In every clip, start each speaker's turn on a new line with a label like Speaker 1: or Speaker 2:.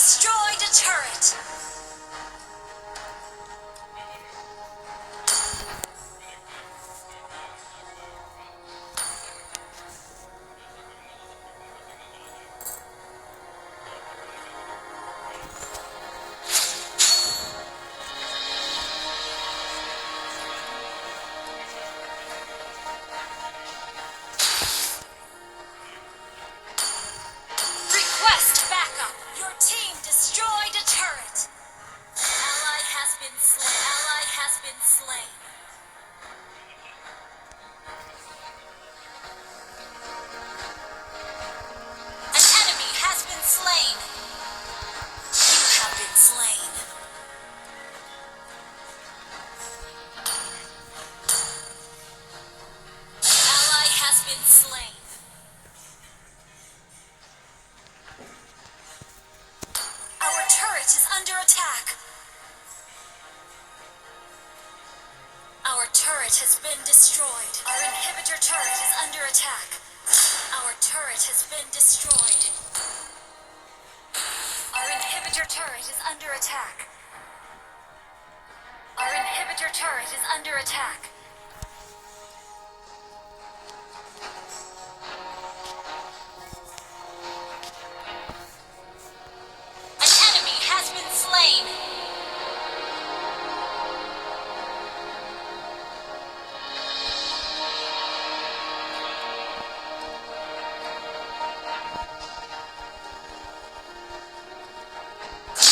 Speaker 1: destroyed a turret. Request backup. Your team destroyed a turret. Ally has been slain. Ally has been slain. An enemy has been slain. You have been slain. An ally has been slain. Our turret is under attack. Our turret has been destroyed. Our inhibitor turret is under attack. Our turret has been destroyed. Our inhibitor turret is under attack. Our inhibitor turret is under attack. An enemy has been slain.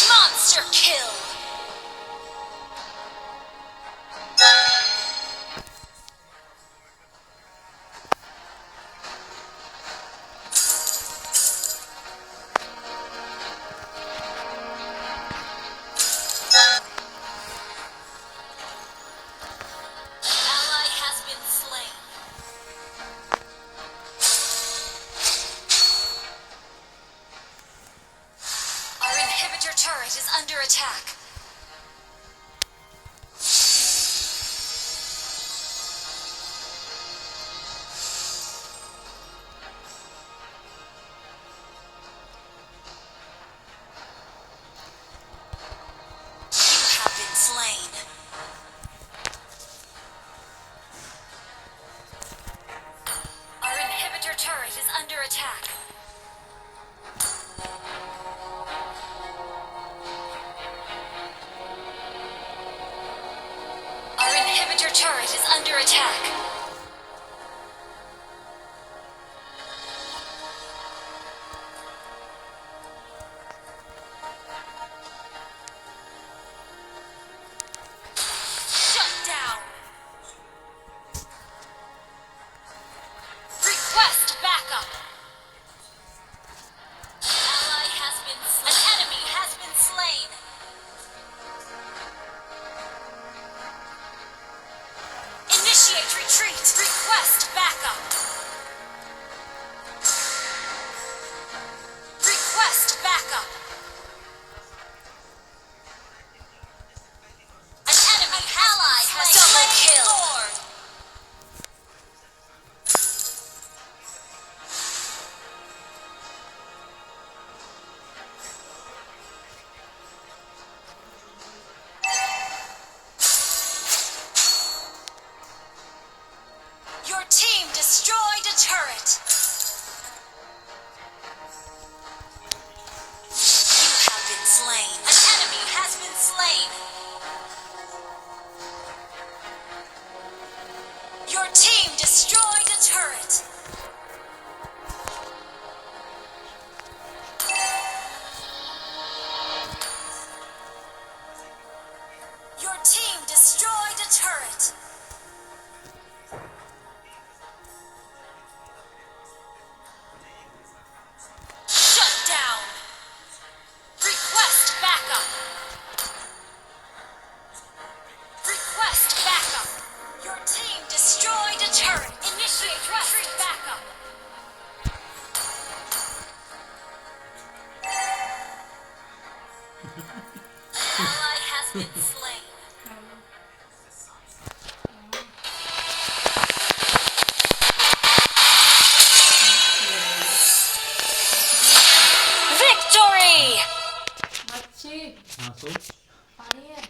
Speaker 1: Monster kill! Ally has been slain. Our inhibitor turret is under attack. You have been slain. Our inhibitor turret is under attack. Our inhibitor turret is under attack. Shut down. Request backup. Ally has been slain. An enemy has been slain. Initiate retreat. Request backup. Request backup. An enemy ally has double kill. Your team destroyed a turret. You have been slain. An enemy has been slain. Your team destroyed a turret. Your team destroyed a turret. Shut down. Request backup. Request backup. Your team destroyed a turret. Initiate retreat backup. An ally has been slain. Victory!
Speaker 2: छी
Speaker 3: हाँ सो
Speaker 2: पानी है